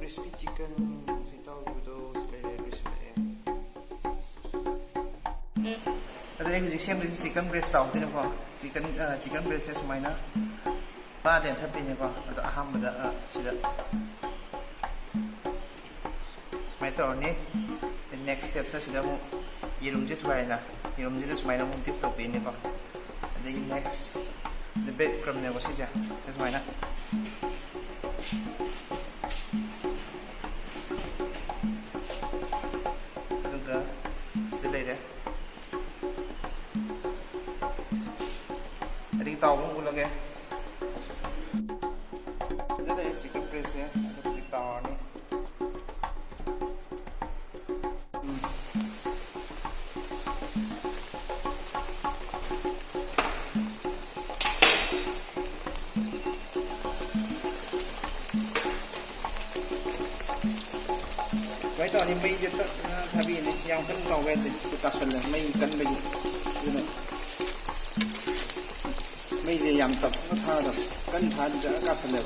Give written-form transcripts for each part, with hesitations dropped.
crispy chicken sai tao gitu sebagai ada yang jadi siapa chicken breast tahu tidak kok chicken breast semuanya pada yang tapi ni kok atau aham pada sudah mai tahu ni the next step tu sudah mau yerum je tuai lah yerum je tu semuanya mau tip top ini kok ada yang next the bed from ni kok saja semuanya tàu cũng cũng là cái rất là chicken breast nhé chicken tàu này mấy tàu này mấy giờ tận thay vì này yang cân tàu về thì tạt sần là mấy cân bây giờ này mấy giờ yam tập nó tha được cân tha thì sẽ cả sần được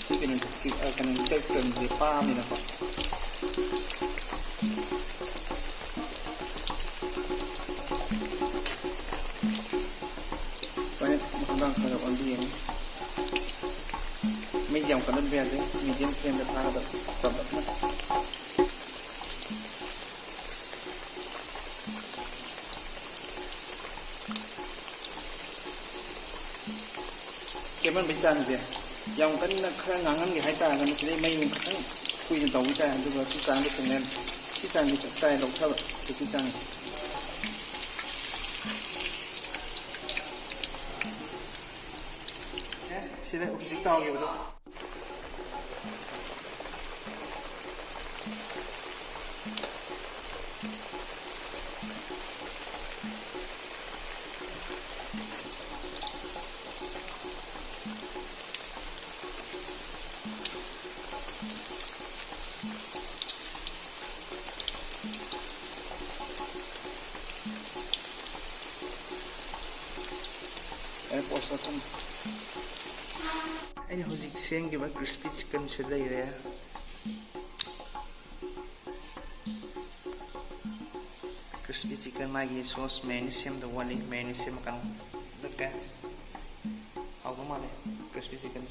thì cái này cái phần gì pha mình là có vậy mình đang phải làm gì này mấy giờ cần lên về đấy mình chỉ thêm được pha được tập được cáiมันเป็นจานgìยังกันข้างงานกี่ให้ตากันไม่ได้ไม่มีข้างคุยกันต่อวิจัยดูว่าที่จานเป็นยังไงที่จานมีจัดใจเราเท่าที่จานเนี่ยสิ่งที่อุปสิตาอยู่ด้วยposakan ini hujik siang ke crispy chicken sudah ya crispy chicken lagi sauce mayoneese the one mayoneese makan dekat apa mana crispy chicken